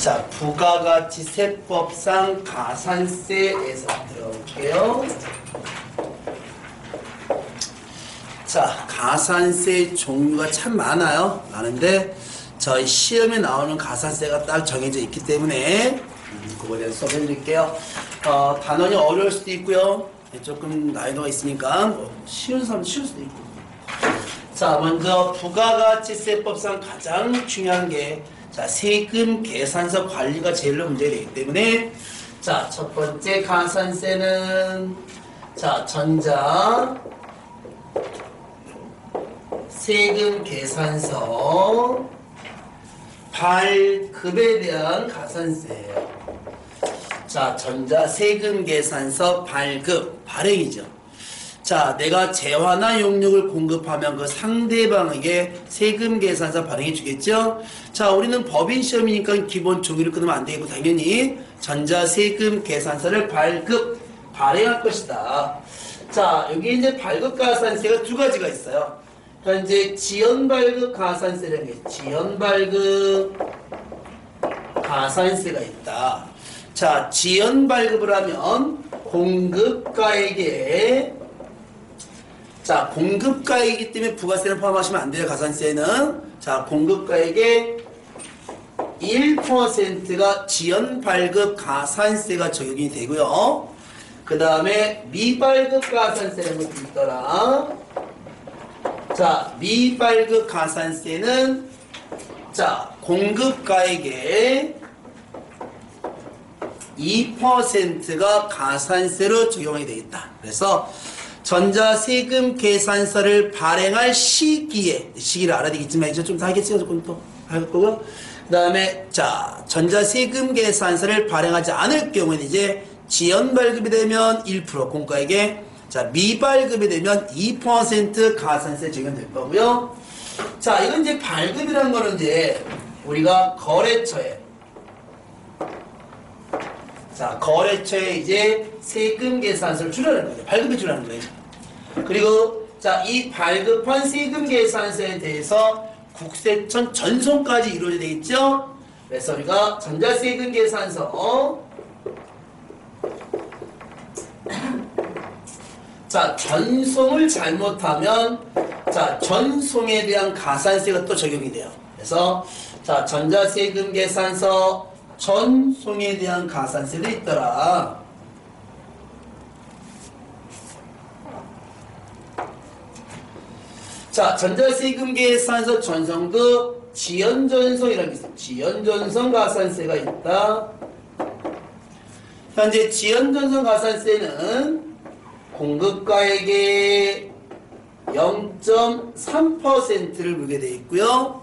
자, 부가가치세법상 가산세에서 들어볼게요. 자, 가산세 종류가 참 많은데 저희 시험에 나오는 가산세가 딱 정해져 있기 때문에 그거에 대해서 써드릴게요. 단원이 어려울 수도 있고요. 조금 난이도가 있으니까 쉬운 사람 쉬울 수도 있고. 자, 먼저 부가가치세법상 가장 중요한 게 자, 세금 계산서 관리가 제일로 문제가 되기 때문에 자, 첫 번째 가산세는 자, 전자 세금 계산서 발급에 대한 가산세예요. 자, 전자 세금 계산서 발급, 발행이죠. 자, 내가 재화나 용역을 공급하면 그 상대방에게 세금 계산서 발행해 주겠죠? 자, 우리는 법인 시험이니까 기본 종이를 끊으면 안 되고 당연히 전자 세금 계산서를 발행할 것이다. 자, 여기 이제 발급 가산세가 두 가지가 있어요. 현재 지연 발급 가산세라는 게 지연 발급 가산세가 있다. 자, 지연 발급을 하면 공급가에게 자, 공급가이기 때문에 부가세를 포함하시면 안 돼요. 가산세는 자, 공급가에게 1%가 지연 발급 가산세가 적용이 되고요. 그 다음에 미발급 가산세라는 것도 있더라. 자, 미발급 가산세는 자, 공급가에게 2%가 가산세로 적용이 되겠다. 그래서 전자세금 계산서를 발행할 시기를 알아야 되겠지만 이제 좀 더 하겠죠. 조금 더 할 거고요. 그 다음에 자, 전자세금 계산서를 발행하지 않을 경우에는 이제 지연 발급이 되면 1% 공가에게 자, 미발급이 되면 2% 가산세 적용될 거고요. 자, 이건 이제 발급이라는 거는 이제 우리가 거래처에 자, 거래처에 이제 세금 계산서를 주라는 거죠. 발급해 주라는 거예요. 그리고 자, 이 발급한 세금 계산서에 대해서 국세청 전송까지 이루어져야 되겠죠. 그래서 우리가 전자세금 계산서 자, 전송을 잘못하면 자, 전송에 대한 가산세가 또 적용이 돼요. 그래서 자, 전자세금 계산서 전송에 대한 가산세도 있더라. 자, 전자세금 계산서 전송도 지연전송이라는 게 있어요. 지연전송 가산세가 있다. 현재 지연전송 가산세는 공급가에게 0.3%를 물게 되어 있고요.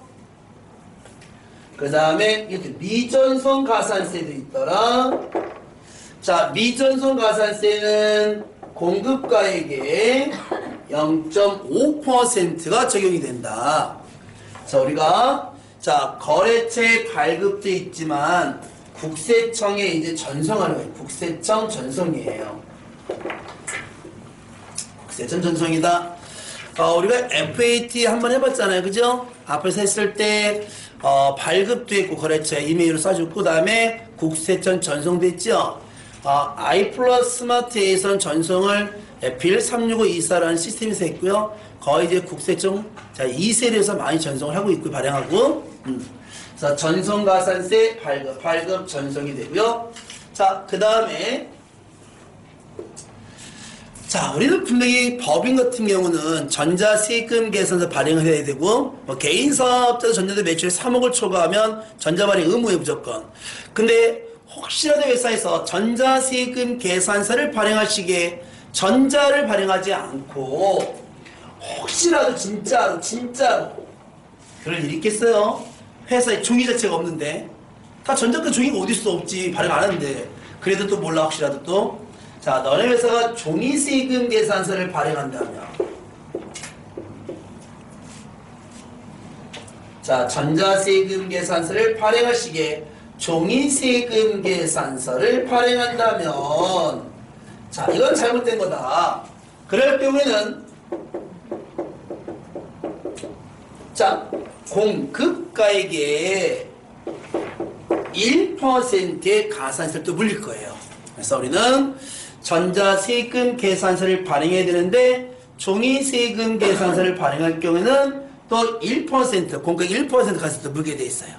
그 다음에 이렇게 미전송 가산세도 있더라. 자, 미전송 가산세는 공급가에게 0.5%가 적용이 된다. 자, 우리가 자, 거래처에 발급도 있지만 국세청에 이제 전송하는 거예요. 국세청 전송이에요. 국세청 전송이다. 우리가 FAT 한번 해봤잖아요. 그죠? 앞에서 했을 때 발급도 했고 거래처에 이메일을 쏴줬고 그 다음에 국세청 전송됐죠. i플러스 스마트에서는 전송을 빌 36524라는 시스템에서 했고요. 거의 이제 국세청 자 2세대에서 많이 전송을 하고 있고 발행하고 그래서 전송가산세 발급 전송이 되고요. 자, 그 다음에 자, 우리는 분명히 법인 같은 경우는 전자세금 계산서 발행을 해야 되고 개인 사업자 전자세 매출이 3억을 초과하면 전자발행 의무에 무조건. 근데 혹시라도 회사에서 전자세금 계산서를 발행할 시기에 전자를 발행하지 않고 혹시라도 진짜로 그럴 일이 있겠어요? 회사에 종이 자체가 없는데 다 전자권 종이가 어딨어 없지 발행 안 하는데 그래도 또 몰라 혹시라도 또 자, 너네 회사가 종이세금 계산서를 발행한다면 자, 전자세금 계산서를 발행할 시기에 종이세금 계산서를 발행한다면 자, 이건 잘못된 거다. 그럴 경우에는 자, 공급가에게 1%의 가산세를 또 물릴 거예요. 그래서 우리는 전자세금 계산서를 발행해야 되는데 종이세금 계산서를 발행할 경우에는 또 1%, 공과 1% 가산세도 물게 돼 있어요.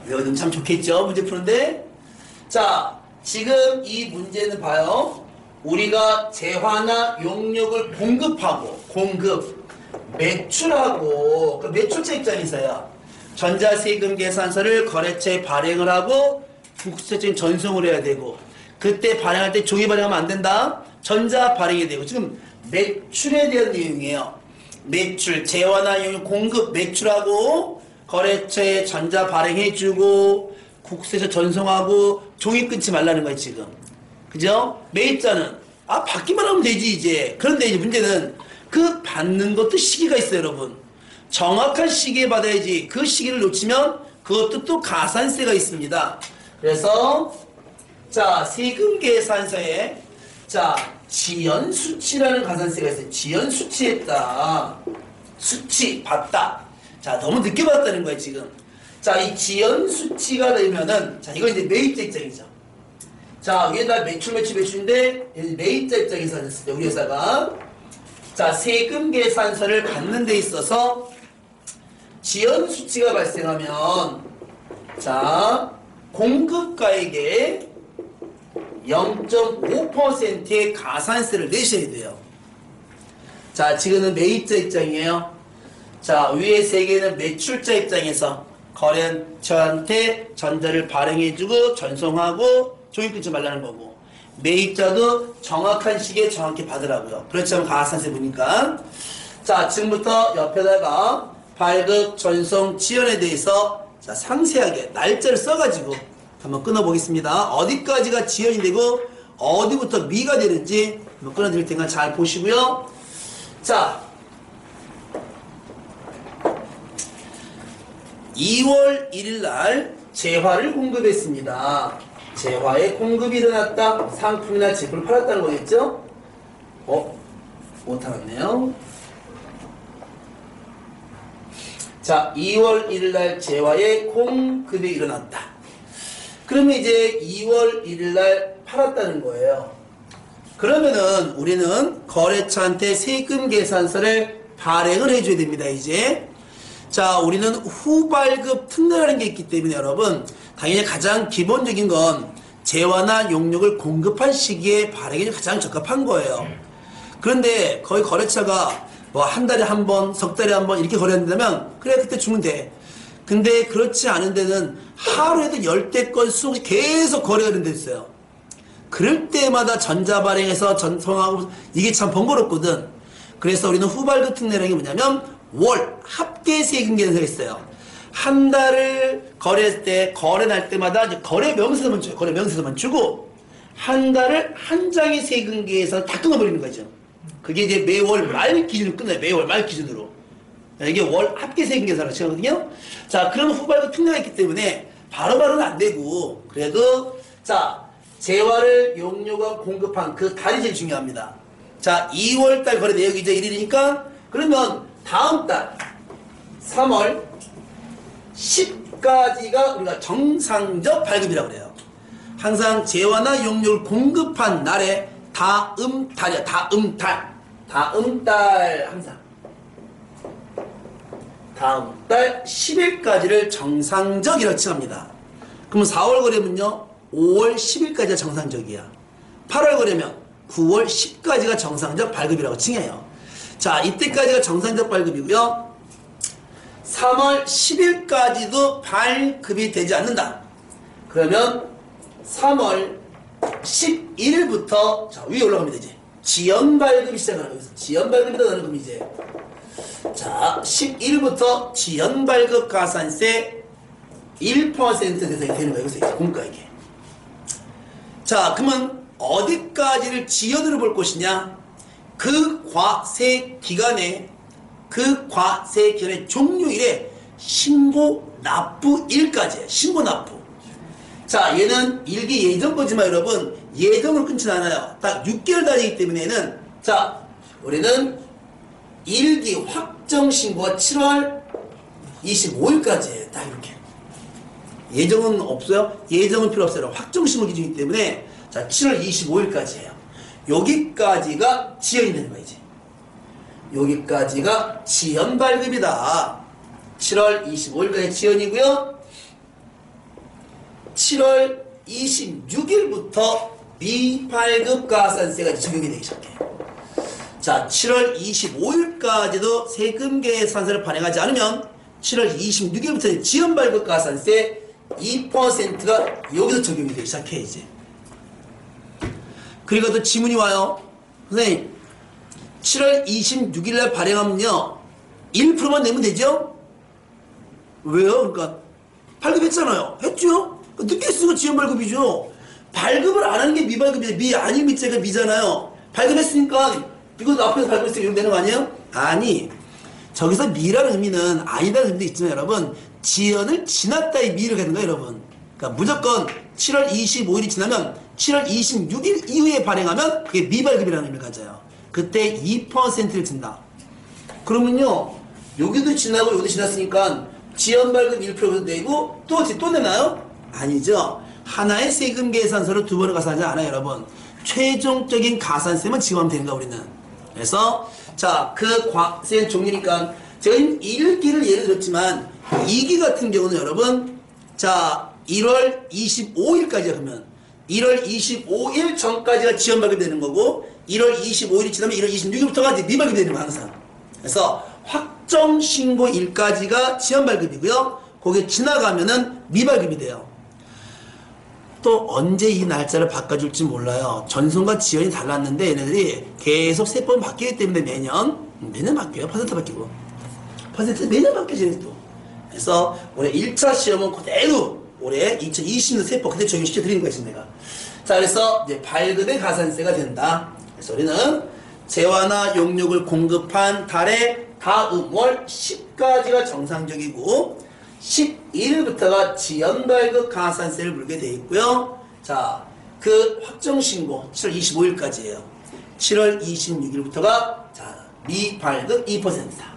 외워두면 참 좋겠죠? 문제 푸는데. 자, 지금 이 문제는 봐요. 우리가 재화나 용역을 공급하고, 매출하고, 그 매출자 입장에서요. 전자세금 계산서를 거래처에 발행을 하고, 국세청에 전송을 해야 되고, 그때 발행할 때 종이 발행하면 안 된다? 전자 발행이 되고, 지금 매출에 대한 내용이에요. 매출, 재화나 용역 공급 매출하고, 거래처에 전자 발행해주고, 국세청 전송하고, 종이 끊지 말라는 거예요, 지금. 그죠? 매입자는, 받기만 하면 되지, 이제. 그런데 이제 문제는, 그 받는 것도 시기가 있어요, 여러분. 정확한 시기에 받아야지. 그 시기를 놓치면, 그것도 또 가산세가 있습니다. 그래서, 자, 세금 계산서에, 자, 지연수치라는 가산세가 있어요. 지연수치했다. 수치, 받다. 자, 너무 늦게 받았다는 거예요, 지금. 자, 이 지연수치가 되면은, 자, 이건 이제 매입자 입장이죠. 자, 위에다 매출인데, 매입자 입장에서 했을 때, 우리 회사가. 자, 세금 계산서를 받는 데 있어서, 지연수치가 발생하면, 자, 공급가에게 0.5%의 가산세를 내셔야 돼요. 자, 지금은 매입자 입장이에요. 자, 위에 세 개는 매출자 입장에서 거래처한테 전자를 발행해주고 전송하고 종이 끊지 말라는 거고, 매입자도 정확한 시기에 정확히 받으라고요. 그렇지 않으면 가산세 보니까. 자, 지금부터 옆에다가 발급, 전송, 지연에 대해서 자, 상세하게 날짜를 써가지고 한번 끊어보겠습니다. 어디까지가 지연이 되고 어디부터 미가 되는지 한번 끊어드릴 테니까 잘 보시고요. 자, 2월 1일 날 재화를 공급했습니다. 재화의 공급이 일어났다. 상품이나 제품을 팔았다는 거겠죠? 못 알았네요. 자, 2월 1일 날 재화의 공급이 일어났다. 그러면 이제 2월 1일 날 팔았다는 거예요. 그러면은 우리는 거래처한테 세금 계산서를 발행을 해줘야 됩니다, 이제. 자, 우리는 후발급 특례라는 게 있기 때문에 여러분, 당연히 가장 기본적인 건 재화나 용역을 공급한 시기에 발행이 가장 적합한 거예요. 그런데 거의 거래처가 뭐 한 달에 한 번, 석 달에 한 번 이렇게 거래한다면 그래, 그때 주면 돼. 근데 그렇지 않은 데는 하루에도 10대 건 수없이 계속 거래가 되는 데 있어요. 그럴 때마다 전자 발행해서 전송하고 이게 참 번거롭거든. 그래서 우리는 후발급 특례라는 게 뭐냐면 월 합계 세금 계산서가 있어요. 한 달을 거래할 때, 거래 날 때마다 이제 거래 명세서만 줘요. 거래 명세서만 주고, 한 달을 한 장의 세금 계산 다 끊어버리는 거죠. 그게 이제 매월 말 기준으로 끝나요. 매월 말 기준으로. 이게 월 합계 세금 계산을 치거든요. 자, 그런 후발급 특례가 있기 때문에 바로바로는 안 되고, 그래도, 자, 재화를 용료가 공급한 그 달이 제일 중요합니다. 자, 2월달 거래 내역이 이제 1일이니까, 그러면 다음 달, 3월 10까지가 우리가 정상적 발급이라고 그래요. 항상 재화나 용료를 공급한 날에 다음 달이야. 다음 달 항상 다음 달 10일까지를 정상적이라고 칭합니다. 그러면 4월 거래면요 5월 10일까지가 정상적이야. 8월 거래면 9월 10까지가 정상적 발급이라고 칭해요. 자, 이때까지가 정상적 발급이고요. 3월 10일까지도 발급이 되지 않는다. 그러면 3월 11일부터 자, 위에 올라가면 되지. 지연 발급이 시작하는 거예요. 지연 발급이 나는 겁니다, 이제. 자, 11일부터 지연 발급 가산세 1% 대상이 되는 거예요. 그래서 이제 공가에게. 자, 그러면 어디까지를 지연으로 볼 것이냐? 그 과세 기간에 종료일에 신고 납부일까지예요. 신고 납부. 자, 얘는 일기 예정 거지만 여러분, 예정으로 끊지 않아요. 딱 6개월 단위이기 때문에는, 자, 우리는 일기 확정 신고가 7월 25일까지예요. 딱 이렇게. 예정은 없어요? 예정은 필요 없어요. 확정신고 기준이기 때문에 자 7월 25일까지예요. 여기까지가 지연이 되는 거야 이제. 여기까지가 지연 발급이다. 7월 25일까지 지연이고요. 7월 26일부터 미발급 가산세가 적용이 되기 시작해요. 자, 7월 25일까지도 세금 계산서를 발행하지 않으면 7월 26일부터 지연 발급 가산세 2%가 여기서 적용이 되기 시작해 이제. 그리고 또 지문이 와요. 선생님, 7월 26일날 발행하면요 1%만 내면 되죠? 왜요? 그러니까 발급했잖아요. 했죠? 늦게 쓰고 지연 발급이죠. 발급을 안 하는 게 미발급이죠. 미 아닌 미자가 미잖아요. 발급했으니까 이거 앞에서 발급했으니까 이렇게 되는 거 아니에요? 아니, 저기서 미라는 의미는 아니다는 의미도 있지만 여러분, 지연을 지났다의 미를 갖는 거예요 여러분. 그러니까 무조건 7월 25일이 지나면 7월 26일 이후에 발행하면 그게 미발급이라는 의미를 가져요. 그때 2%를 준다. 그러면요 여기도 지나고 여기도 지났으니까 지연 발급 1% 내고 또 내나요? 아니죠. 하나의 세금 계산서를 두 번을 가산하지 않아요 여러분. 최종적인 가산세만 지급하면 되는 거야 우리는. 그래서 자 그 과세 종류니까 제가 1기를 예를 들었지만 2기 같은 경우는 여러분 자 1월 25일까지야. 그러면 1월 25일 전까지가 지연 발급이 되는 거고 1월 25일이 지나면 1월 26일부터가 이제 미발급이 되는 거야 항상. 그래서 확정 신고일까지가 지연 발급이고요. 거기에 지나가면은 미발급이 돼요. 또 언제 이 날짜를 바꿔줄지 몰라요. 전송과 지연이 달랐는데 얘네들이 계속 세법이 바뀌기 때문에 매년 바뀌어요. 퍼센트 바뀌고 퍼센트 매년 바뀌어지는 또. 그래서 올해 1차 시험은 그대로 올해 2020년 세법 그대로 적용시켜 드리는 거예요 내가. 자 그래서 이제 발급의 가산세가 된다. 그래서 우리는 재화나 용육을 공급한 달의 다음 월 10까지가 정상적이고 11일부터가 지연 발급 가산세를 물게 되어 있고요. 자, 그 확정 신고 7월 25일까지예요. 7월 26일부터가 자, 미발급 2%다.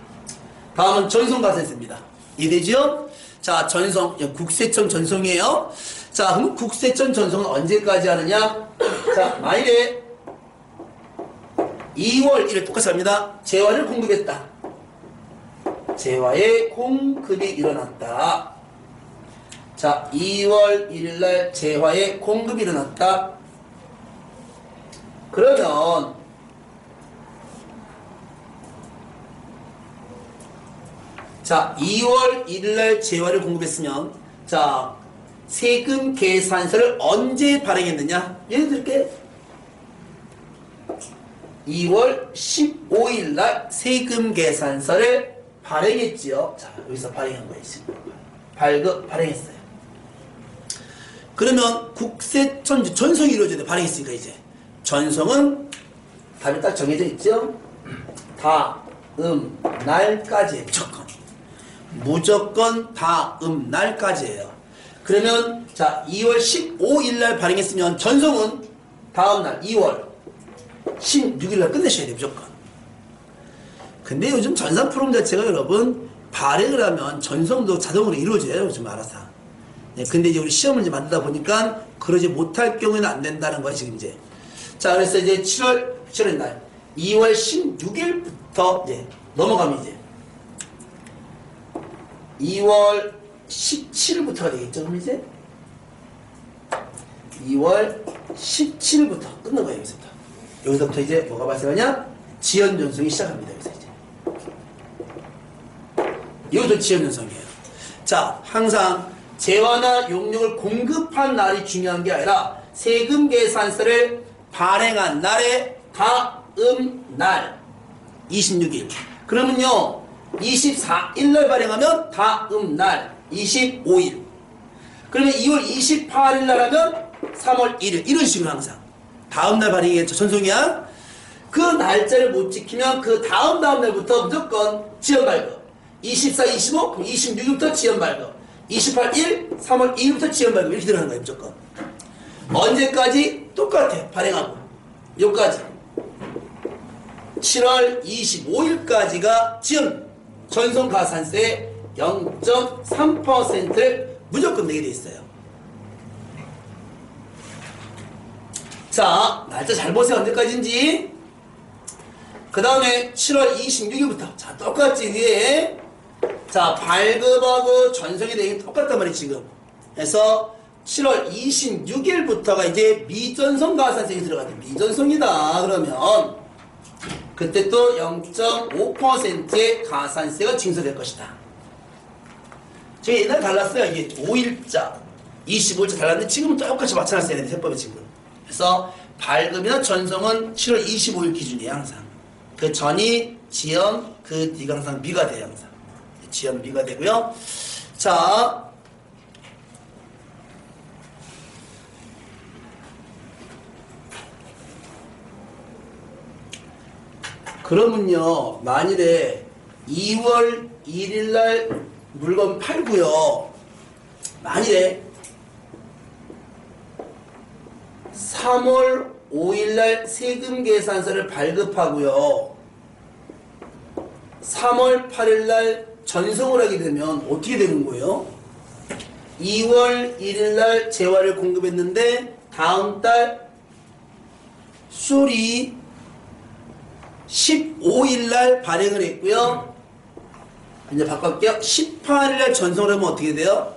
다음은 전송 가산세입니다. 이해되죠? 자, 전송 국세청 전송이에요. 자, 그럼 국세청 전송은 언제까지 하느냐? 자, 만일에 2월 1일 똑같이 합니다. 재화를 공급했다. 재화의 공급이 일어났다. 자, 2월 1일날 재화의 공급이 일어났다. 그러면 자, 2월 1일날 재화를 공급했으면 자, 세금 계산서를 언제 발행했느냐? 예를 들게 2월 15일날 세금 계산서를 발행했지요. 자, 여기서 발행한 거예요. 발행했어요. 그러면 국세청 전송이 이루어져야 돼. 발행했으니까 이제. 전송은 답이 딱 정해져 있죠. 다음 날까지 무조건. 무조건 다음 날까지예요. 그러면 자, 2월 15일날 발행했으면 전송은 다음 날 2월 16일날 끝내셔야 돼요. 무조건. 근데 요즘 전산 프로그램 자체가 여러분 발행을 하면 전송도 자동으로 이루어져요. 요즘 알아서. 네, 근데 이제 우리 시험을 이제 만들다 보니까 그러지 못할 경우에는 안 된다는 거야 지금 이제. 자, 그래서 이제 7월 날 2월 16일부터 이제 넘어가면 이제 2월 17일부터가 되겠죠. 그럼 이제 2월 17일부터 끝난 거예요. 여기서부터 이제 뭐가 발생하냐? 지연 전송이 시작합니다. 여기서 이제. 이것도 지연 전송이에요. 자, 항상 재화나 용역을 공급한 날이 중요한 게 아니라 세금 계산서를 발행한 날의 다음 날 26일. 그러면요 24일날 발행하면 다음 날 25일. 그러면 2월 28일날 하면 3월 1일. 이런 식으로 항상 다음 날 발행이겠죠. 전송이야. 그 날짜를 못 지키면 그 다음 날부터 무조건 지연 발급. 24, 25, 26일부터 지연 발급. 28일, 3월 2일부터 지연 발급. 이렇게 들어가는 거예요. 무조건. 언제까지? 똑같아. 발행하고. 여기까지. 7월 25일까지가 지연 전송가산세 0.3%를 무조건 내게 돼 있어요. 자, 날짜 잘 보세요. 언제까지인지. 그 다음에 7월 26일부터. 자, 똑같지, 위에. 자, 발급하고 전송이 되게 똑같단 말이에요, 지금. 그래서 7월 26일부터가 이제 미전송 가산세가 들어가요. 미전송이다. 그러면 그때 또 0.5%의 가산세가 징수될 것이다. 지금 옛날에 달랐어요. 이게 5일자, 25일자 달랐는데 지금은 똑같이 맞춰놨어야 되는데, 세법이 지금. 그래서 발급이나 전송은 7월 25일 기준이에요, 항상. 그 전이 지연, 그 뒤가 항상 미가 돼요, 항상. 지연, 미가 되고요. 자, 그러면요, 만일에 2월 1일날 물건 팔고요, 만일에 3월 5일날 세금 계산서를 발급하고요, 3월 8일날 전송을 하게 되면 어떻게 되는 거예요? 2월 1일날 재화를 공급했는데 다음 달 술이 15일날 발행을 했고요. 이제 바꿀게요. 18일날 전송을 하면 어떻게 돼요?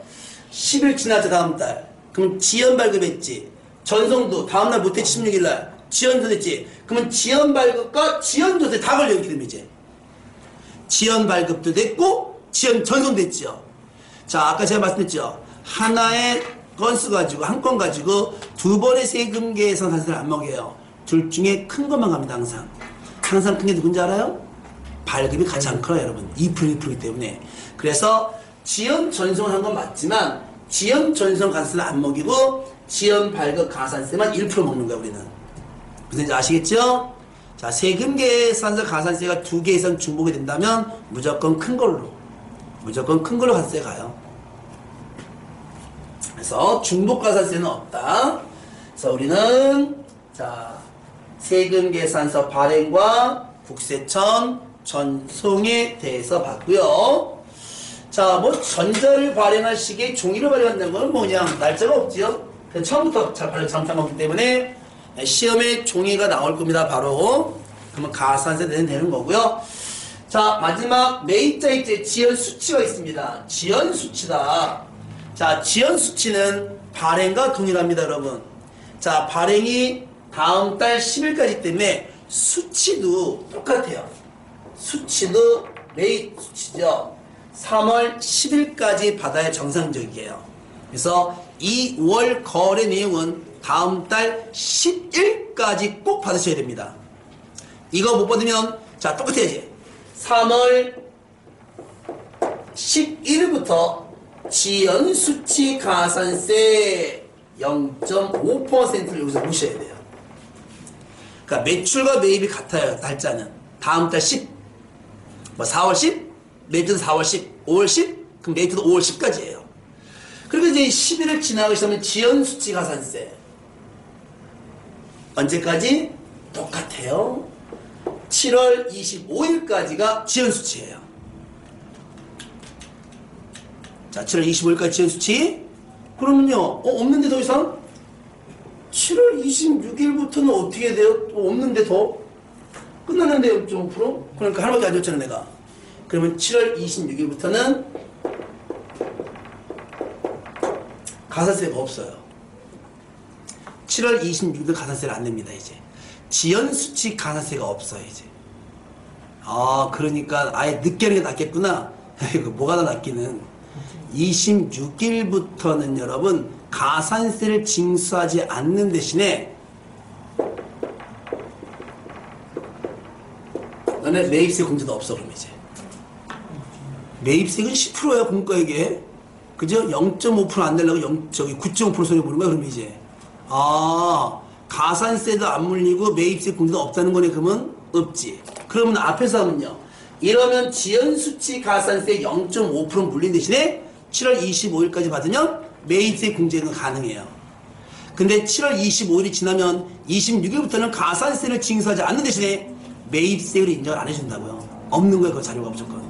10일 지났죠, 다음 달. 그럼 지연 발급했지. 전송도 다음날 못했지, 16일날. 지연도 됐지. 그러면 지연 발급과 지연 조세 다 걸려 있기 때문에 이제. 지연 발급도 됐고, 지연 전송도 됐죠. 자, 아까 제가 말씀드렸죠. 하나의 건수 가지고, 한 건 가지고 두 번의 세금 계산 사실을 안 먹여요. 둘 중에 큰 것만 갑니다, 항상. 항상 큰 게 누군지 알아요? 발급이 가장 커요, 여러분. 2%, 2%이기 때문에. 그래서 지연 전송을 한 건 맞지만 지연 전송 가산세는 안 먹이고 지연 발급 가산세만 1% 먹는 거야, 우리는. 무슨 지 아시겠죠? 자, 세금 계산서 가산세가 두 개 이상 중복이 된다면 무조건 큰 걸로 가산세 가요. 그래서 중복 가산세는 없다. 그래서 우리는 자, 세금 계산서 발행과 국세청 전송에 대해서 봤고요. 자, 뭐 전자를 발행할 시기에 종이를 발행한다는 건 뭐냐, 날짜가 없지요. 그래서 처음부터 잘 발행 잘못하기 때문에 시험에 종이가 나올 겁니다. 바로 그러면 가산세 되는 거고요. 자, 마지막 매입자 입자에 지연 수치가 있습니다. 지연 수치다. 자, 지연 수치는 발행과 동일합니다, 여러분. 자, 발행이 다음 달 10일까지 때문에 수치도 똑같아요. 수치도 매입 수치죠. 3월 10일까지 받아야 정상적이에요. 그래서 이 월 거래 내용은 다음 달 10일까지 꼭 받으셔야 됩니다. 이거 못 받으면 자, 똑같아야지. 3월 11일부터 지연 수치 가산세 0.5%를 여기서 무셔야 돼요. 그러니까 매출과 매입이 같아요. 날짜는 다음 달 10, 뭐 4월 10, 매입도 4월 10, 5월 10, 그럼 매입도 5월 10까지예요. 그리고 이제 11을 지나가기 시작하면 지연 수치 가산세 언제까지? 똑같아요. 7월 25일까지가 지연 수치예요. 자, 7월 25일까지 지연 수치. 그러면요, 없는데 더 이상? 7월 26일부터는 어떻게 돼요? 없는데 더? 끝났는데 0.5%? 그러니까 하나밖에 안 줬잖아, 내가. 그러면 7월 26일부터는 가산세가 없어요. 7월 26일 가산세를 안 냅니다, 이제. 지연수치 가산세가 없어요, 이제. 아, 그러니까 아예 늦게 하는 게 낫겠구나. 이거 뭐가 더 낫기는. 26일부터는 여러분, 가산세를 징수하지 않는 대신에 너네 매입세 공제도 없어, 그럼 이제. 매입세는 10%야, 공과에게. 그죠? 0.5% 안 내려고 9.5% 소리 보는 거야, 그럼 이제. 아, 가산세도 안 물리고 매입세 공제도 없다는 거네, 그러면? 없지. 그러면 앞에서 하면요. 이러면 지연수치 가산세 0.5% 물린 대신에 7월 25일까지 받으면 매입세 공제는 가능해요. 근데 7월 25일이 지나면 26일부터는 가산세를 징수하지 않는 대신에 매입세를 인정을 안 해준다고요. 없는 거예요, 그 자료가 무조건.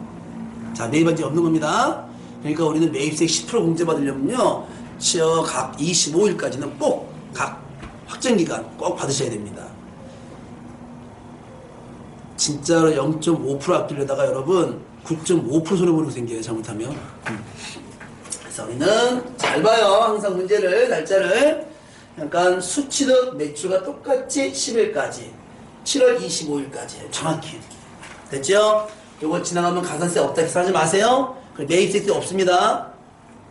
자, 매입한 지 없는 겁니다. 그러니까 우리는 매입세액 10% 공제받으려면요, 각 25일까지는 꼭 각 확정기간 꼭 받으셔야 됩니다. 진짜로 0.5% 아끼려다가 여러분 9.5% 손해보는 거 생겨요, 잘못하면. 그래서 우리는 잘 봐요, 항상 문제를, 날짜를. 약간 수치도 매출과 똑같이 10일까지, 7월 25일까지 정확히. 됐죠? 요거 지나가면 가산세 없다 계산하지 마세요. 매입세액도 없습니다.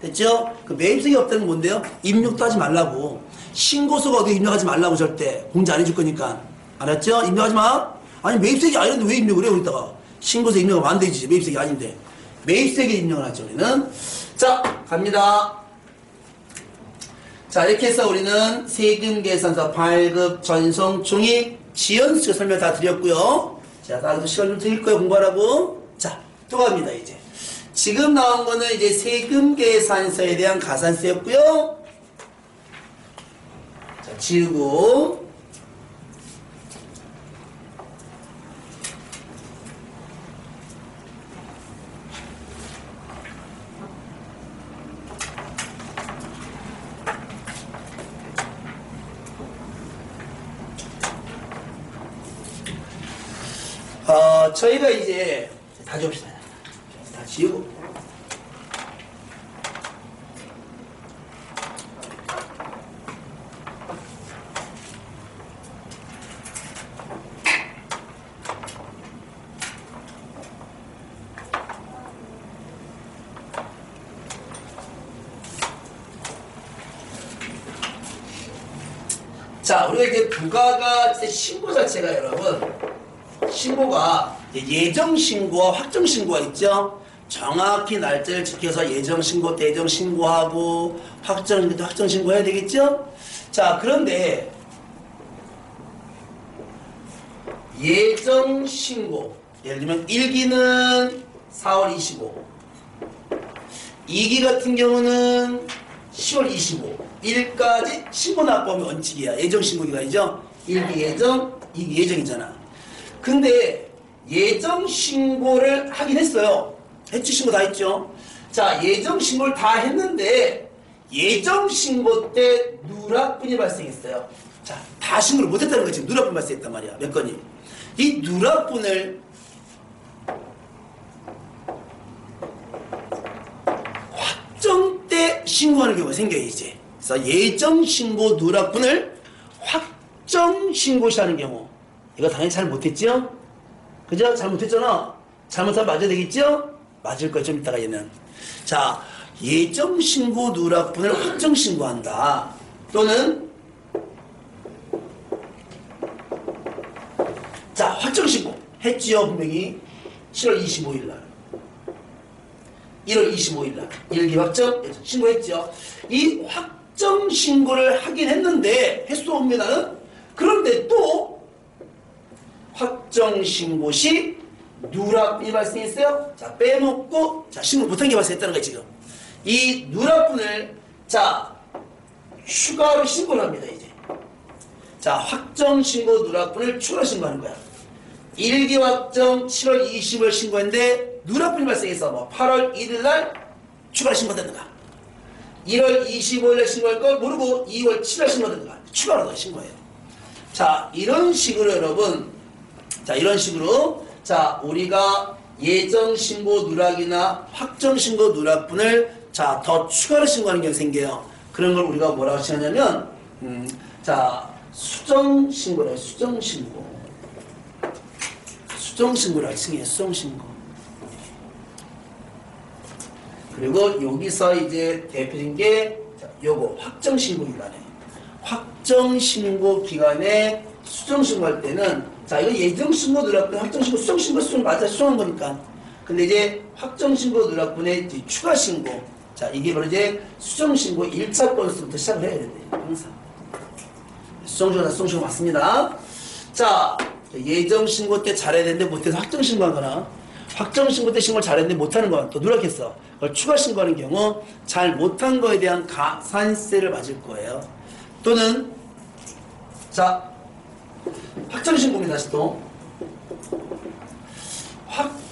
됐죠? 그 매입세액이 없다는 건 뭔데요? 입력도 하지 말라고. 신고서가 어디 입력하지 말라고. 절대 공제 안 해줄 거니까. 알았죠? 입력하지 마. 아니 매입세액이 아니는데 왜 입력을 해요? 이따가 신고서 입력하면 안 되지. 매입세액이 아닌데. 매입세액에 입력을 하죠, 우리는. 자, 갑니다. 자, 이렇게 해서 우리는 세금계산서 발급, 전송, 종이, 지연수표 설명 다 드렸고요. 자, 나도 시간 좀 드릴 거예요, 공부하라고. 자, 또 갑니다, 이제. 지금 나온 거는 이제 세금계산서에 대한 가산세였고요. 자, 지우고. 저희가 이제 다 지웁시다. 다 지우고. 자, 우리가 이제 부가가 신고 자체가 여러분, 신고가 예정신고와 확정신고가 있죠. 정확히 날짜를 지켜서 예정신고 때 예정신고하고 확정신고 때 확정신고 해야 되겠죠. 자, 그런데 예정신고, 예를 들면 1기는 4월 25, 2기 같은 경우는 10월 25 일까지 신고 납부하면 원칙이야. 예정신고 기간이죠. 1기 예정, 2기 예정이잖아. 근데 예정신고를 하긴 했어요. 해주신거 다 했죠. 자, 예정신고를 다 했는데 예정신고 때 누락분이 발생했어요. 자, 다 신고를 못했다는 거지. 누락분 발생했단 말이야. 몇 건이. 이 누락분을 확정 때 신고하는 경우가 생겨요, 이제. 그래서 예정신고 누락분을 확정신고 시 하는 경우. 이거 당연히 잘 못했죠? 그죠? 잘 못했잖아. 잘못하면 맞아야 되겠죠? 맞을 거야, 좀 이따가 얘는. 자, 예정신고 누락분을 확정신고한다. 또는 자, 확정신고 했지요, 분명히. 7월 25일날 1월 25일날 1기 확정 신고했죠. 이 확정신고를 하긴 했는데 횟수옵니다는. 그런데 또 확정신고 시 누락분이 발생했어요. 자, 빼놓고, 자, 신고 못한 게 발생했다는 거예요, 지금. 이 누락분을, 자, 추가로 신고를 합니다, 이제. 자, 확정신고 누락분을 추가로 신고하는 거야. 1기 확정 7월 20일 신고했는데, 누락분이 발생해서 뭐 8월 1일 날 추가로 신고된다. 1월 25일에 신고할 걸 모르고 2월 7일 신고된다. 추가로 더 신고해요. 자, 이런 식으로 여러분, 자, 이런 식으로, 자, 우리가 예정신고 누락이나 확정신고 누락분을, 자, 더 추가로 신고하는 경우가 생겨요. 그런 걸 우리가 뭐라고 칭하냐면, 자, 수정신고래요, 수정신고. 수정신고라고 칭해요, 수정신고. 그리고 여기서 이제 대표적인 게, 자, 요거, 확정신고 기간에. 확정신고 기간에 수정신고할 때는, 자, 이거 예정신고 누락분, 확정신고, 수정신고, 수정 맞아, 수정한 거니까. 근데 이제 확정신고 누락분의 추가신고. 자, 이게 바로 이제 수정신고 1차 건수부터 시작을 해야 된대요, 항상. 수정신고, 수정신고 맞습니다. 자, 예정신고 때 잘해야 되는데 못해서 확정신고 한 거나, 확정신고 때 신고를 잘했는데 못하는 건 또 누락했어. 그걸 추가신고하는 경우, 잘 못한 거에 대한 가산세를 맞을 거예요. 또는, 자, 확정신고입니다. 다시 또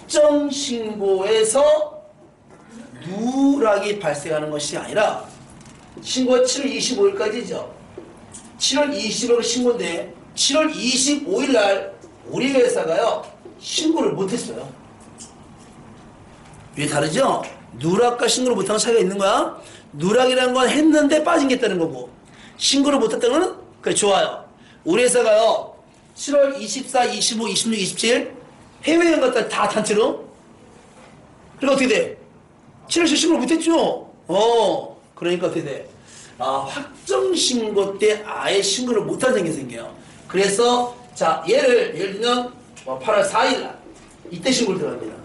확정신고에서 누락이 발생하는 것이 아니라 신고가 7월 25일까지죠. 7월 25일 신고인데 7월 25일 날 우리 회사가요 신고를 못했어요. 이게 다르죠? 누락과 신고를 못한 건 차이가 있는 거야. 누락이라는 건 했는데 빠진 게 있다는 거고 신고를 못했다는 건 그래 좋아요. 우리 회사가요 7월 24, 25, 26, 27 해외여행 갔다 다 단체로 그러니까 어떻게 돼? 7월 신고를 못했죠? 그러니까 어떻게 돼? 확정 신고 때 아예 신고를 못한 생각이 생겨요. 그래서 자 예를 들면 8월 4일 날 이때 신고를 들어갑니다.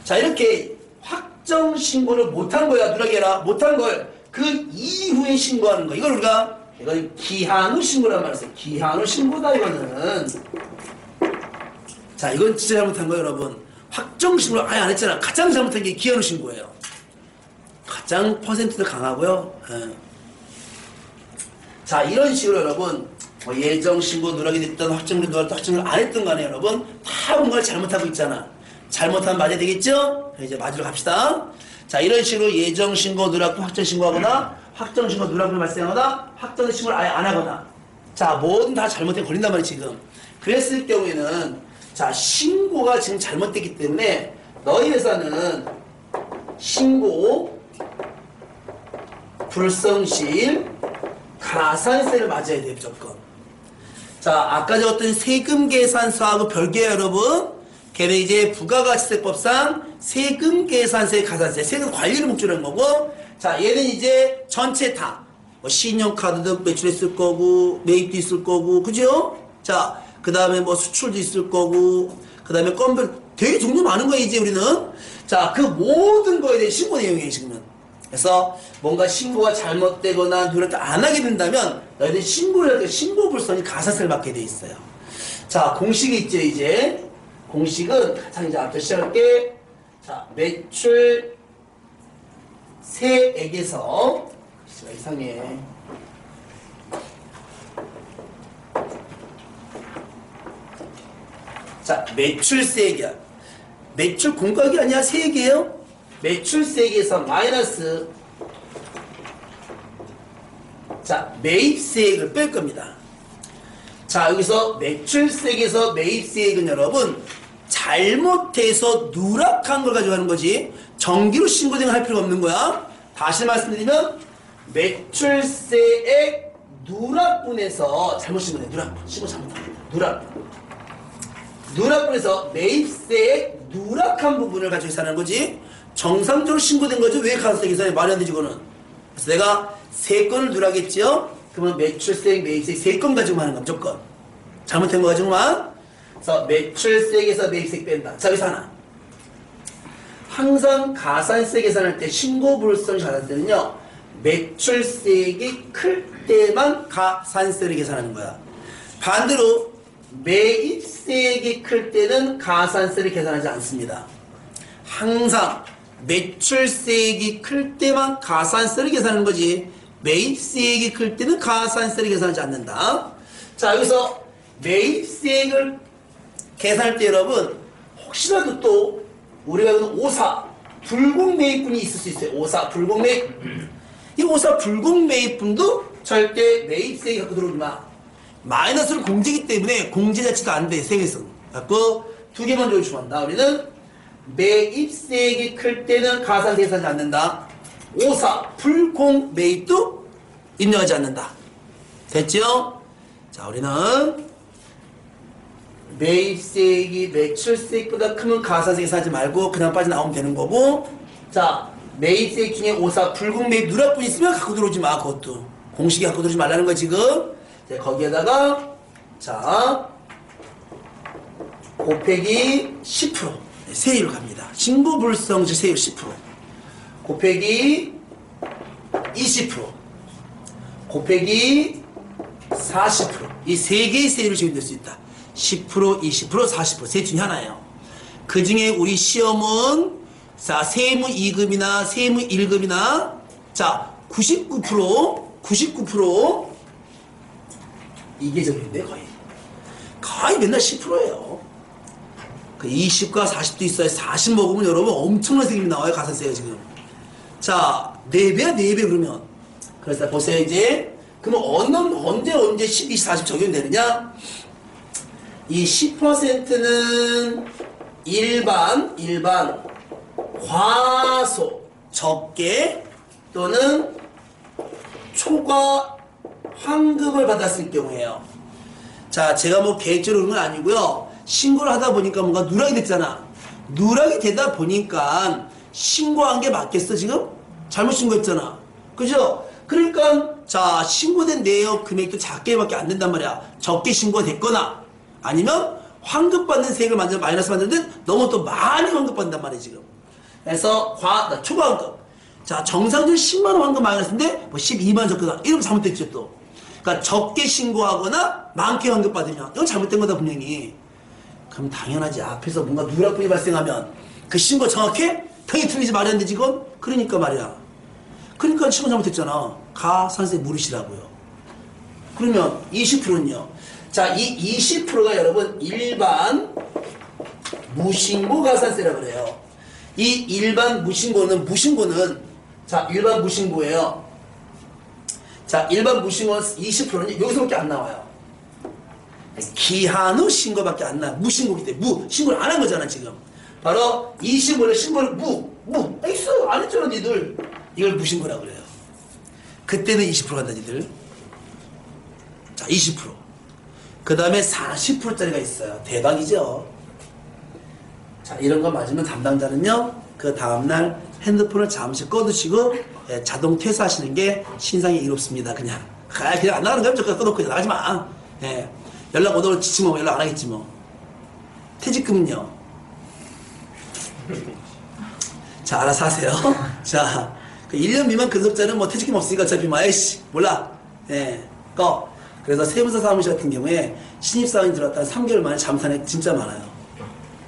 자 이렇게 확정 신고를 못한 거야. 누락이 아니라 못한 걸 그 이후에 신고하는 거. 이걸 우리가 이건 기한 후 신고란 말이었어요. 기한 후 신고다 이거는. 자 이건 진짜 잘못한 거예요 여러분. 확정 신고를 아예 안 했잖아. 가장 잘못한 게 기한 후 신고예요. 가장 퍼센트도 강하고요. 자 이런 식으로 여러분 예정 신고 누락이 됐던 확정을 누락도 확정을 안 했던 간에 여러분 다 뭔가를 잘못하고 있잖아. 잘못하면 맞아야 되겠죠? 이제 맞으러 갑시다. 자 이런 식으로 예정 신고 누락도 확정 신고하거나 확정 신고 누락이 발생하거나 확정 신고를 아예 안 하거나 자 뭐든 다 잘못해 걸린단 말이에요 지금. 그랬을 경우에는 자 신고가 지금 잘못됐기 때문에 너희 회사는 신고 불성실 가산세를 맞아야 돼요 무조건. 자 아까 적었던 세금 계산서하고 별개예요 여러분. 걔는 이제 부가가치세법상 세금 계산세 가산세 세금 관리를 목적으로 한 거고 자 얘는 이제 전체 다 뭐 신용카드도 매출했을 거고 매입도 있을 거고 그죠? 자 그 다음에 뭐 수출도 있을 거고 그 다음에 건별 되게 종류 많은 거예요 이제 우리는. 자 그 모든 거에 대해 신고 내용이에요 지금은. 그래서 뭔가 신고가 잘못되거나 누락을 안 하게 된다면 너희들 신고를 할 때 신고불성이 가산세를 받게 돼 있어요. 자 공식이 있죠 이제. 공식은 가장 이제 앞서 시작할게. 자 매출 세액에서 이상해. 자 매출세액이야. 매출 공각이 아니야 세액이에요. 매출세액에서 마이너스 자 매입세액을 뺄 겁니다. 자 여기서 매출세액에서 매입세액은 여러분 잘못해서 누락한 걸 가져가는 거지 정기로 신고된 걸 할 필요가 없는 거야. 다시 말씀드리면 매출세액 누락분에서 잘못 신고돼. 누락분 신고 잘못합니다. 누락분에서 매입세액 누락한 부분을 가지고 계산하는 거지 정상적으로 신고된 거죠. 왜 가산세 계산이 말이 안 되지 그거는. 그래서 내가 세 건을 누락했죠. 그러면 매출세액 매입세액 세 건 가지고 하는 거 무조건 잘못된 거 가지고만. 그래서 매출세액에서 매입세액 뺀다. 자 여기서 하나 항상 가산세 계산할 때 신고불성 가산세는요 매출세액이 클 때만 가산세를 계산하는 거야. 반대로 매입세액이 클 때는 가산세를 계산하지 않습니다. 항상 매출세액이 클 때만 가산세를 계산하는 거지 매입세액이 클 때는 가산세를 계산하지 않는다. 자 여기서 매입세액을 계산할 때 여러분 혹시라도 또 우리가 이거는 오사 불공매입분이 있을 수 있어요. 오사 불공매입. 이 오사 불공매입분도 절대 매입세액이 갖고 들어오지 마. 마이너스를 공제이기 때문에 공제 자체가 안 돼. 세계에서 갖고 두 개만 조심한다. 우리는 매입세액이 클 때는 가산세 계산하지 않는다. 오사 불공매입도 인정하지 않는다. 됐죠? 자 우리는 매입세액이 매출세액보다 크면 가산세 계산하지 말고 그냥 빠져나오면 되는 거고 자 매입세액 중에 오사 불공매입 누락분 있으면 갖고 들어오지 마. 그것도 공식에 갖고 들어오지 말라는 거야 지금. 자, 거기에다가 자 곱하기 10% 세율 갑니다. 신고불성시 세율 10% 곱하기 20% 곱하기 40% 이 세 개의 세율을 적용될 수 있다. 10%, 20%, 40% 셋 중에 하나예요. 그 중에 우리 시험은 자 세무 2급이나 세무 1급이나 자 99% 이게 적용돼 거의 맨날 10%예요. 그 20과 40도 있어요. 40 먹으면 여러분 엄청난 세금이 나와요. 가산세가 지금. 자, 4배야 4배 그러면. 그래서 보세요 이제. 그러면 언제 10, 20, 40 적용되느냐? 이 10%는 일반 과소 적게 또는 초과 환급을 받았을 경우에요. 자, 제가 뭐 계획적으로 그런 건 아니고요. 신고를 하다 보니까 뭔가 누락이 됐잖아. 누락이 되다 보니까 신고한 게 맞겠어 지금? 잘못 신고했잖아. 그죠? 그러니까 자, 신고된 내역 금액도 작게밖에 안 된단 말이야. 적게 신고가 됐거나 아니면 환급받는 세액을 만들어 마이너스 받는데 너무 또 많이 환급받는단 말이야 지금. 그래서 초과 환급. 자, 정상적으로 10만원 환급 마이너스인데 뭐 12만원 적거나 이러면 잘못됐죠 또. 그러니까 적게 신고하거나 많게 환급받으면 이건 잘못된 거다 분명히. 그럼 당연하지. 앞에서 뭔가 누락분이 발생하면 그 신고 정확해? 당연히 틀리지 말아야 되지 이건? 그러니까 말이야. 그러니까 신고 잘못했잖아. 가산세 물으시라고요. 그러면 20%는요. 자, 이 20%가 여러분 일반 무신고 가산세라고 그래요. 이 일반 무신고는 자, 일반 무신고예요. 자, 일반 무신고는 20%는 여기서밖에 안 나와요. 기한 후 신고밖에 안 나와요. 무신고기 때문에 신고를 안 한 거잖아 지금. 바로 25년 신고를 있어 안 했잖아 니들. 이걸 무신고라고 그래요. 그때는 20% 간다 니들. 자, 20%. 그 다음에 40%짜리가 있어요. 대박이죠. 자, 이런 거 맞으면 담당자는요 그 다음날 핸드폰을 잠시 꺼두시고 자동 퇴사하시는 게 신상이 이롭습니다. 그냥 안 나가는 거야. 무조건 꺼놓고 나가지 마. 연락 오더라도 지치면 연락 안 하겠지 뭐. 퇴직금은요. 자, 알아서 하세요. 자, 그 1년 미만 근속자는 뭐 퇴직금 없으니까 어차피 뭐 에이씨 몰라. 꺼. 그래서 세무사 사무실 같은 경우에 신입사원이 들어왔다 3개월 만에 잠수한 애 진짜 많아요.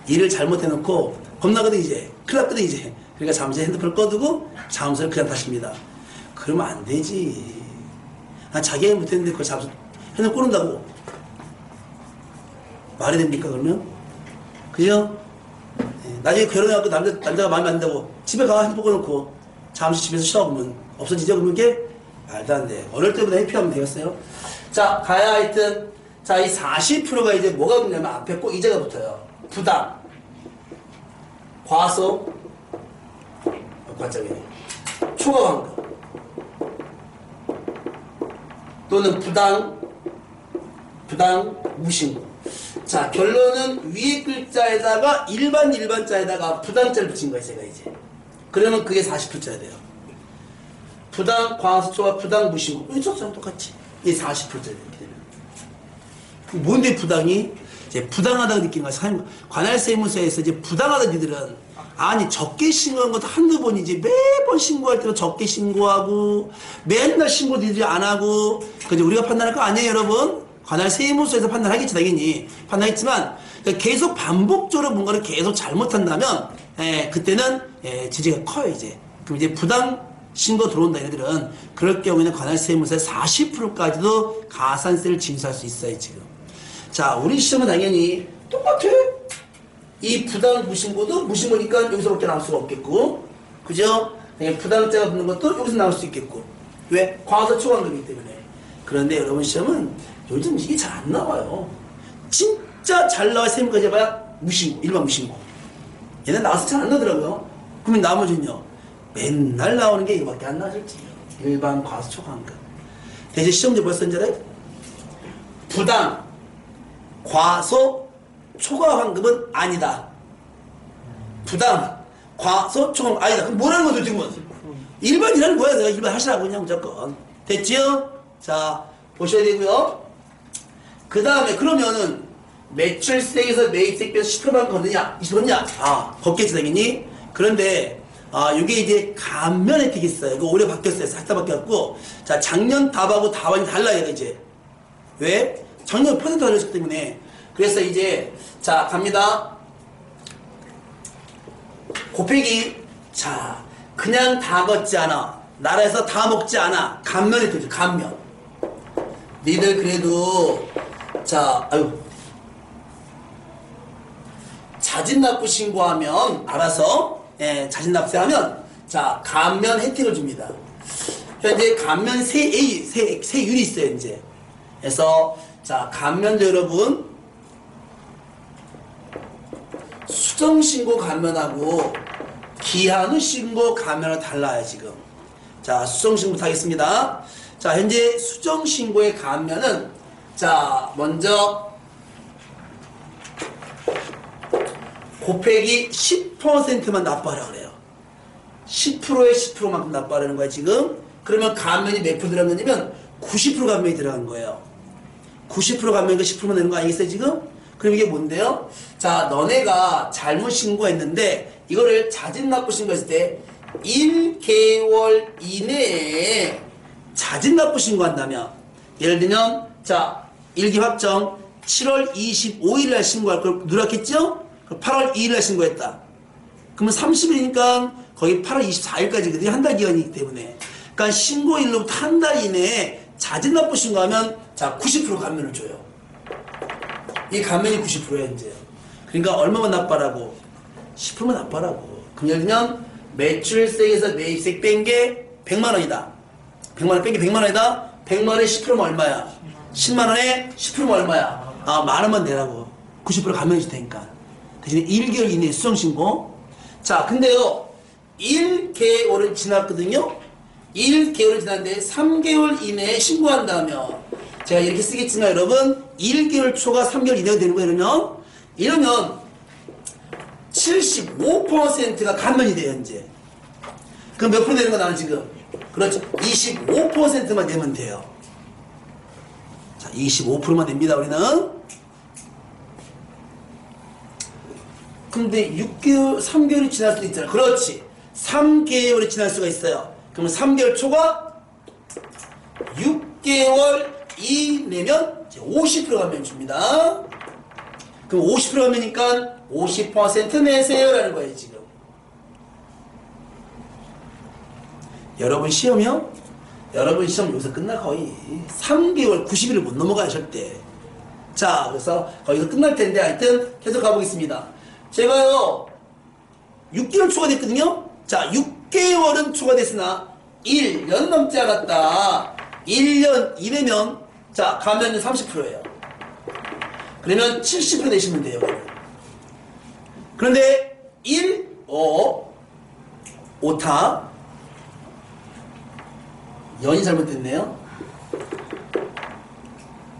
일을 잘못해놓고 겁나거든 이제. 큰일 났거든 이제. 그러니까 잠시 핸드폰을 꺼두고 잠수를 그냥 타십니다. 그러면 안 되지. 자기 일 못했는데 그걸 잠수 핸드폰 꺼놓는다고 말이 됩니까 그러면? 그죠? 나중에 결혼해갖고 남자가 마음에 안 든다고 집에 가서 핸드폰 꺼놓고 잠시 집에서 쉬어 보면 없어지죠? 그러면 게 말도 안 돼. 어릴 때보다 회피하면 되겠어요? 자, 가야 하여튼 자, 이 40%가 이제 뭐가 붙냐면 앞에 꼭 이자가 붙어요. 부당, 과소, 관점이네. 초과 환급 또는 부당 무신고. 자, 결론은 위에 글자에다가 일반자에다가 부당자를 붙인 거예요 제가 이제. 그러면 그게 40%짜리 돼요. 부당 과소초과 부당 무신고. 이쪽처럼 똑같이 이게 40%짜리 이렇게 되면. 뭔데 부당이? 이제 부당하다고 느끼는 거야. 관할세무서에서 이제 부당하다 니들은 아니 적게 신고한 것도 한두 번이지 매번 신고할 때도 적게 신고하고 맨날 신고 니들이 안 하고 그제 우리가 판단할 거 아니에요 여러분? 관할세무서에서 판단하겠지 당연히 판단했지만 계속 반복적으로 뭔가를 계속 잘못한다면 그때는 지지가 커요 이제. 그럼 이제 부당 신고 들어온다 얘네들은 그럴 경우에는 관할세무서에 40%까지도 가산세를 징수할 수 있어요 지금. 자, 우리 시험은 당연히 똑같아. 이 부당 무신고도 무신고니까 여기서밖에 나올 수가 없겠고, 그죠? 부당자가 붙는 것도 여기서 나올 수 있겠고. 왜? 과서 초과금이기 때문에. 그런데 여러분 시험은 요즘 이게 잘 안 나와요. 진짜 잘 나와 세무까지 해봐야 무신고, 일반 무신고. 얘는 나와서 잘 안 나더라고요. 그러면 나머지는요. 맨날 나오는 게 이거밖에 안 나왔지. 일반 과서 초과금. 대신 시험지 벌써 이제 부당, 과소, 초과 환급은 아니다. 부당, 과소, 초과 아니다. 그럼 뭐라는 거죠 지금은? 일반이라는 거야. 내가 일반 하시라고 그냥 무조건. 됐지요? 자, 보셔야 되고요. 그 다음에 그러면은 매출세에서 매입세 빼서 10%만 걷느냐? 20%냐? 걷겠지 당연히. 그런데 이게 이제 감면 혜택이 있어요. 이거 올해 바뀌었어요. 살짝 바뀌었고. 자, 작년 답하고 답안이 달라요 이제. 왜? 작년 퍼센트 달렸기 때문에. 그래서 이제 자 갑니다. 곱빼기. 자, 그냥 다 걷지 않아. 나라에서 다 먹지 않아. 감면이 되죠. 감면. 니들 그래도 자, 자진납부 신고하면 알아서 자진 납세하면 자 감면 혜택을 줍니다. 현재 감면 세율이 있어요 이제. 그래서 자 감면도 여러분 수정 신고 감면하고 기한 후 신고 감면은 달라요 지금. 자 수정 신고부터 하겠습니다. 자 현재 수정 신고의 감면은 자 먼저 곱하기 10%만 납부하라 그래요. 10%에 10%만큼 납부하라는 거야 지금. 그러면 감면이 몇 프로 들어갔냐면 90% 감면이 들어간 거예요. 90% 감면이니까 10%만 내는 거 아니겠어요 지금? 그럼 이게 뭔데요? 자 너네가 잘못 신고했는데 이거를 자진납부 신고했을 때 1개월 이내에 자진납부 신고한다면 예를 들면 자 일기 확정 7월 25일 날 신고할 걸 누락했죠? 8월 2일 날 신고했다. 그러면 30일이니까 거의 8월 24일까지거든요. 한 달 기간이기 때문에. 그러니까 신고일로부터 한 달 이내에 자진납부 신고하면 자 90% 감면을 줘요. 이 감면이 90%예요 이제. 그러니까 얼마만 납부하라고? 10%만 납부하라고. 그럼 예를 들면 매출세에서 매입세 뺀 게 100만 원이다. 100만 원 뺀 게 100만 원이다. 100만 원에 10%면 얼마야? 10만 원에 10%면 얼마야? 아, 만 원만 내라고. 90% 감면이 줄 테니까. 대신에 1개월 이내에 수정신고. 자, 근데요. 1개월은 지났거든요. 1개월이 지났는데 3개월 이내에 신고한다면 제가 이렇게 쓰겠지만 여러분 1개월 초가 3개월 이내가 되는 거예요. 이러면 75%가 감면이 돼요 현재. 그럼 몇 프로 내는 거 나는 지금? 그렇죠. 25%만 내면 돼요. 자, 25%만 냅니다 우리는. 근데 6개월, 3개월이 지날 수도 있잖아. 그렇지. 3개월이 지날 수가 있어요. 그러면 3개월 초가 6개월 이내면 50% 감면 줍니다. 그럼 50% 감면이니까 50% 내세요라는 거예요 지금. 여러분 시험이요? 여러분 시험 여기서 끝나 거의 3개월 90일을 못 넘어가요 절대. 자 그래서 거기서 끝날 텐데 하여튼 계속 가보겠습니다. 제가요 6개월 초과됐거든요. 자 6개월은 초과됐으나 1년 넘지 않았다. 1년 이내면 자 감면은 30%예요. 그러면 70% 내시면 돼요. 그런데 1, 5, 오타 연이 잘못됐네요.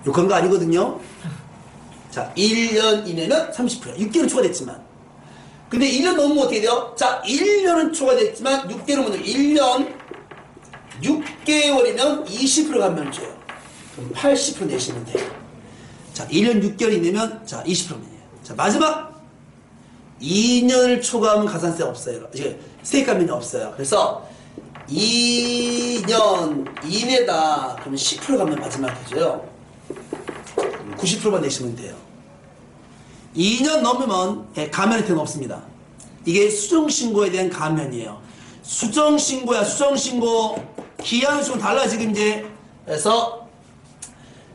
욕한 거 아니거든요. 자 1년 이내면 30%. 6개월은 초과됐지만 근데 1년 넘으면 어떻게 돼요? 자 1년은 초과됐지만 6개월은 1년 6개월이면 20% 감면을 줘요. 그럼 80% 내시면 돼요. 자 1년 6개월 이내면 자 20%입니다. 자 마지막 2년을 초과하면 가산세 없어요. 이제 세액 감면이 없어요. 그래서 2년 이내다 그러면 10% 감면 마지막 해줘요. 90%만 내시면 돼요. 2년 넘으면 감면 혜택은 없습니다. 이게 수정신고에 대한 감면이에요. 수정신고야 수정신고 기한 수는 달라 지금 이제. 그래서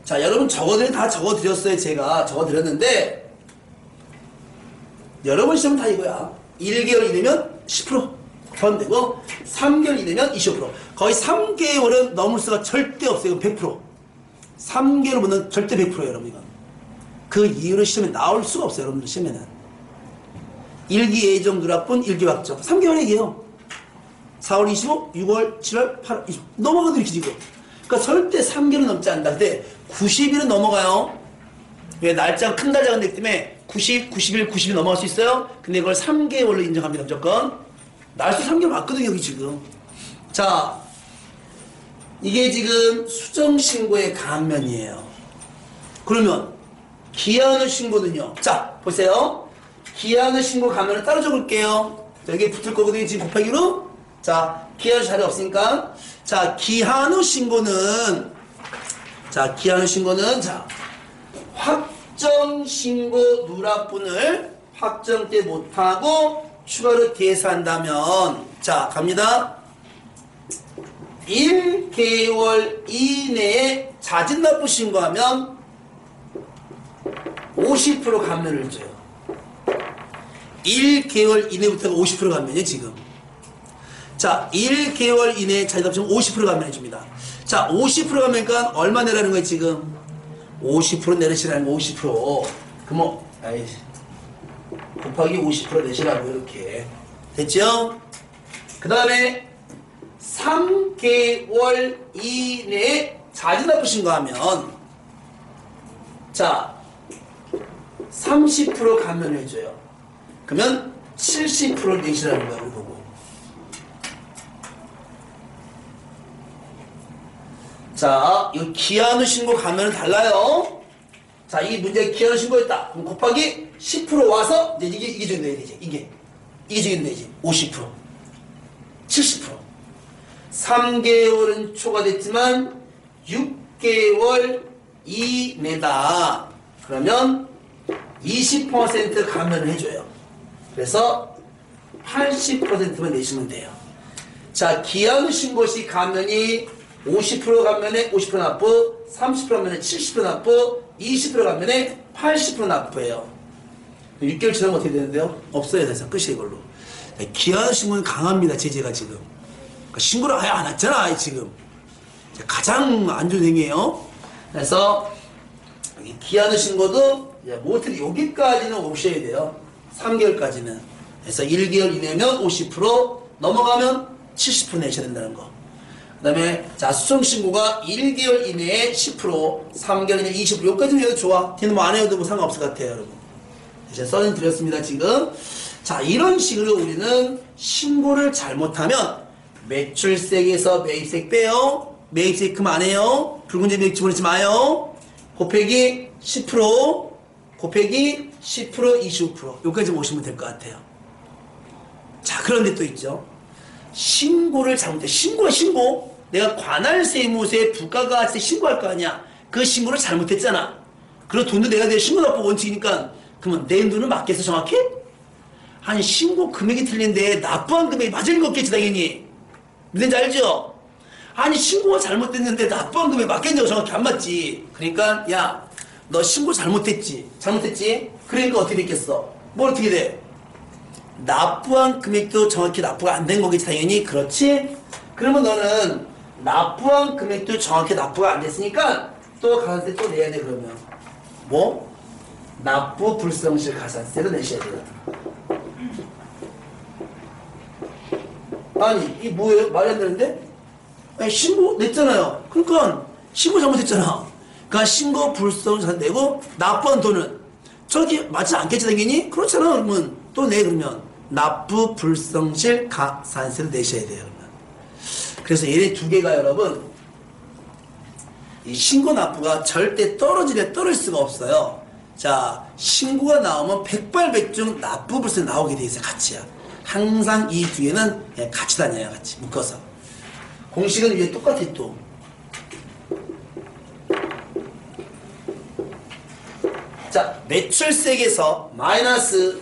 자 여러분 다 적어드렸어요. 제가 적어드렸는데 여러분 시험은 다 이거야. 1개월 이내면 10% 포함되고 3개월 이내면 25%. 거의 3개월은 넘을 수가 절대 없어요. 100%. 3개월보다는 절대 100%예요 여러분 이건. 그 이유로 시험에 나올 수가 없어요 여러분들 시험에는. 일기 예정 누락분 일기 확정 3개월 얘기해요. 4월 25, 6월, 7월, 8월 20 넘어가도 이렇게 지금. 그러니까 절대 3개월은 넘지 않는다. 근데 90일은 넘어가요. 왜 날짜가 큰 날짜가 되기 때문에 90, 91, 90이 넘어갈 수 있어요. 근데 이걸 3개월로 인정합니다 무조건. 날수 3개월 맞거든요 여기 지금. 자 이게 지금 수정신고의 감면이에요. 그러면 기한의 신고는요. 자 보세요. 기한의 신고 감면을 따로 적을게요. 여기에 붙을 거거든요 지금 곱하기로. 자 기한 자리 없으니까 자 기한의 신고는 자 확정 신고 누락분을 확정 때 못하고 추가로 계산한다면 자 갑니다. 1개월 이내에 자진납부 신고하면 50% 감면을 줘요. 1개월 이내부터가 50% 감면이에요, 지금. 자, 1개월 이내에 자기가 합치면 50% 감면해줍니다. 자, 50% 감면이니까 얼마 내라는 거예요, 지금? 50% 내시라는 거, 50%. 그럼 아이, 곱하기 50% 내시라고, 이렇게. 됐죠? 그 다음에 3개월 이내에 자진 납부신 거 하면, 자, 30% 감면을 해줘요. 그러면 70%를 내시라는 거야, 우리 보고. 자, 이 기한후 신고 감면은 달라요. 자, 이 문제 기한후 신고했다. 그럼 곱하기 10% 와서 이제 이게 정도 되지. 이게 정도 되지. 50%, 70%. 3개월은 초과됐지만 6개월 이내다. 그러면 20% 감면을 해줘요. 그래서 80%만 내시면 돼요. 자, 기한후 신고 시 감면이 50% 감면에 50% 납부, 30% 감면에 70% 납부, 20% 감면에 80% 납부예요. 6개월 지나면 어떻게 되는데요? 없어요. 그래서 끝이에요, 이걸로. 기한후 신고는 강합니다, 제재가 지금. 그러니까 신고를 아예 안 했잖아, 지금. 가장 안 좋은 행위예요. 그래서 기한후 신고도 모텔이 여기까지는 오셔야 돼요. 3개월까지는. 그래서 1개월 이내면 50%, 넘어가면 70% 내셔야 된다는 거. 그 다음에 자, 수정신고가 1개월 이내에 10%, 3개월 이내에 20%. 여기까지는 해도 좋아. 뒤는 뭐 안 해도 뭐 상관없을 것 같아요, 여러분. 제가 써는 드렸습니다, 지금. 자, 이런 식으로 우리는 신고를 잘못하면 매출세에서 매입세 빼요. 매입세 그만 안 해요. 붉은지 매입 집어넣지 마요. 곱하기 10%, 곱하기 10%, 25%. 여기까지 오시면 될 것 같아요. 자, 그런데 또 있죠. 신고를 잘못해. 신고. 내가 관할세무서에 부가가치세 신고할 거 아니야. 그 신고를 잘못했잖아. 그리고 돈도 내가 내 신고납부 원칙이니까 그러면 내 돈은 맞겠어, 정확히? 아니, 신고 금액이 틀린데 납부한 금액이 맞을 리가 없겠지, 당연히. 무슨지 알죠? 아니, 신고가 잘못됐는데 납부한 금액이 맞겠냐고, 정확히 안 맞지. 그러니까 야, 너 신고 잘못했지? 그러니까 어떻게 됐겠어? 뭘 어떻게 돼? 납부한 금액도 정확히 납부가 안 된 거겠지, 당연히. 그렇지? 그러면 너는 납부한 금액도 정확히 납부가 안 됐으니까 또 가산세 또 내야 돼. 그러면 뭐? 납부 불성실 가산세를 내셔야 돼요. 아니, 이게 뭐예요? 말이 안 되는데? 아니, 신고 냈잖아요. 그러니까 신고 잘못했잖아. 그러니까 신고 불성실 내고 납부한 돈은 저기 맞지 않겠지, 당연히? 그렇잖아. 그러면 또 내. 그러면 납부 불성실 가산세를 내셔야 돼요. 그러면. 그래서 얘네 두 개가 여러분, 이 신고 납부가 절대 떨어질 수가 없어요. 자, 신고가 나오면 백발백중 납부 불세 나오게 돼 있어요. 같이야. 항상 이 뒤에는 같이 다녀요. 같이 묶어서. 공식은 위에 똑같아 또. 자, 매출세액에서 마이너스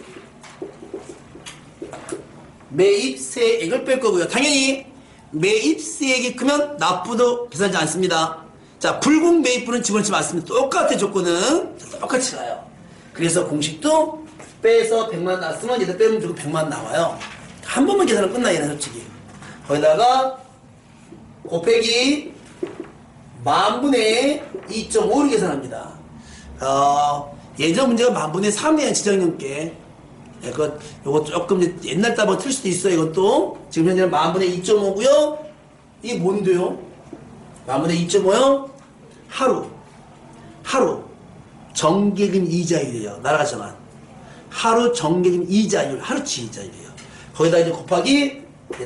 매입세액을 뺄 거고요. 당연히 매입세액이 크면 납부도 계산하지 않습니다. 자, 불공 매입부는 집어넣지 않습니다. 똑같아, 조건은. 똑같이 가요. 그래서 공식도 빼서 100만 나왔으면 얘도 빼면 주고 100만 나와요. 한 번만 계산하면 끝나, 얘는 솔직히. 거기다가 곱하기 만분의 2.5를 계산합니다. 예전 문제가 만분의 3이에요, 지정연계. 요거 조금 옛날 따보 틀 수도 있어요, 이것도. 지금 현재는 만분의 2.5고요. 이게 뭔데요? 만분의 2.5요? 하루. 정기금 이자율이에요. 날아가지만. 하루 정기금 이자율, 하루치 이자율이에요. 거기다 이제 곱하기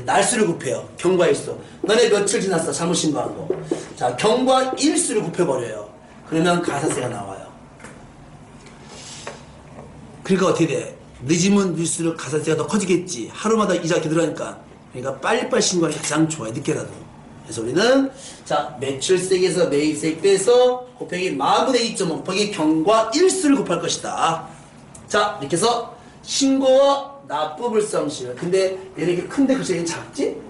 날수를 곱해요. 경과 일수. 너네 며칠 지났어, 잘못 신고한 거. 자, 경과 일수를 곱해버려요. 그러면 가산세가 나와요. 그러니까 어떻게 돼? 늦으면 늦을수록 가산세가 더 커지겠지. 하루마다 이자가 이렇게 들어가니까. 그러니까 빨리빨리 신고하는 게 가장 좋아요. 늦게라도. 그래서 우리는 자, 매출세액에서 매입세액 빼서 곱하기 만분의 2.5 곱하기 경과 일수를 곱할 것이다. 자, 이렇게 해서 신고와 납부 불성실. 근데 얘는 이렇게 큰데 글씨가 작지?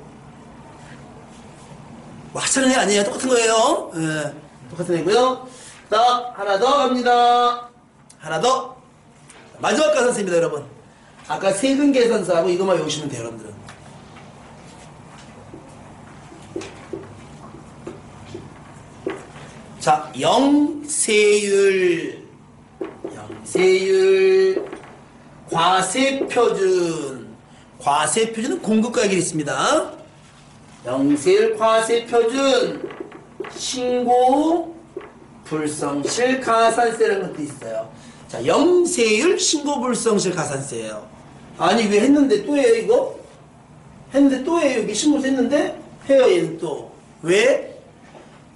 뭐 하찮은 애 아니에요. 똑같은 거예요. 예, 똑같은 애고요. 자, 하나 더 갑니다. 하나 더. 마지막 가산세입니다, 여러분. 아까 세금 계산서하고 이것만 외우시면 돼요, 여러분들은. 자, 영세율, 과세표준. 과세표준은 공급가액이 있습니다. 영세율 과세표준, 신고 불성실 가산세라는 것도 있어요. 자, 영세율 신고 불성실 가산세예요. 아니, 왜 했는데 또 해요, 이거? 했는데 또 해요. 여기 신고서 했는데 해요, 얘는 또. 왜?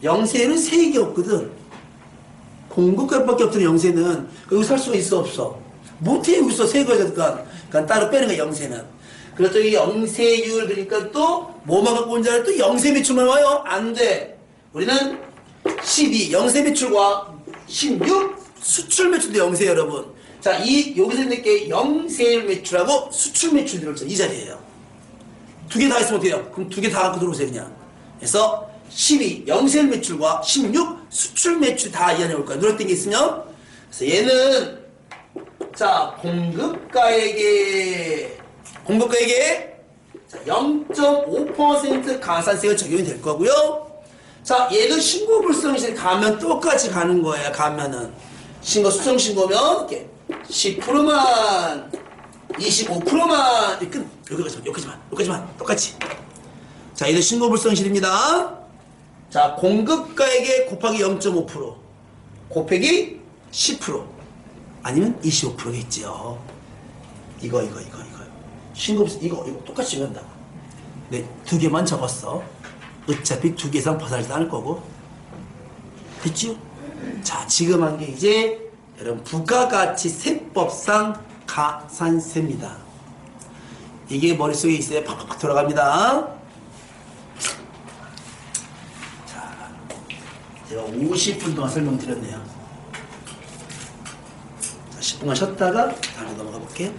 영세율은 세액이 없거든. 공급가액밖에 없던 영세는 여기서 살 수가 있어, 없어? 못해, 여기서 세액을 그러니까 따로 빼는 거야, 영세는. 그래서 이 영세율, 그러니까 또 뭐만 갖고 온 줄 알아? 또 영세 매출만 와요? 안 돼. 우리는 12 영세 매출과 16 수출 매출도 영세, 여러분. 자, 여기서 이렇게 영세율 매출하고 수출 매출 들어있죠. 이 자리에요. 두 개 다 있으면 어때요? 그럼 두 개 다 갖고 들어오세요, 그냥. 그래서 12 영세율 매출과 16 수출 매출 다 이 안에 올 거야. 눈에 띈 게 있으면. 그래서 얘는 자, 공급가액에 0.5% 가산세가 적용이 될 거고요. 자, 얘도 신고불성실 가면 똑같이 가는 거예요. 가면은 수정신고면 이렇게 10%만 25%만 여기까지만 똑같이. 자, 얘도 신고불성실입니다. 자, 공급가액에 곱하기 0.5% 곱하기 10% 아니면 25%겠지요. 이거 신고불성 이거 똑같이 적는다. 네, 두 개만 적었어. 어차피 두 개 이상 벗어나지도 않을 거고. 됐죠? 자, 지금 한 게 이제 여러분 부가가치세법상 가산세입니다. 이게 머릿속에 있어야 팍팍 돌아갑니다. 자, 제가 50분 동안 설명드렸네요. 자, 10분간 쉬었다가 다음에 넘어가 볼게요.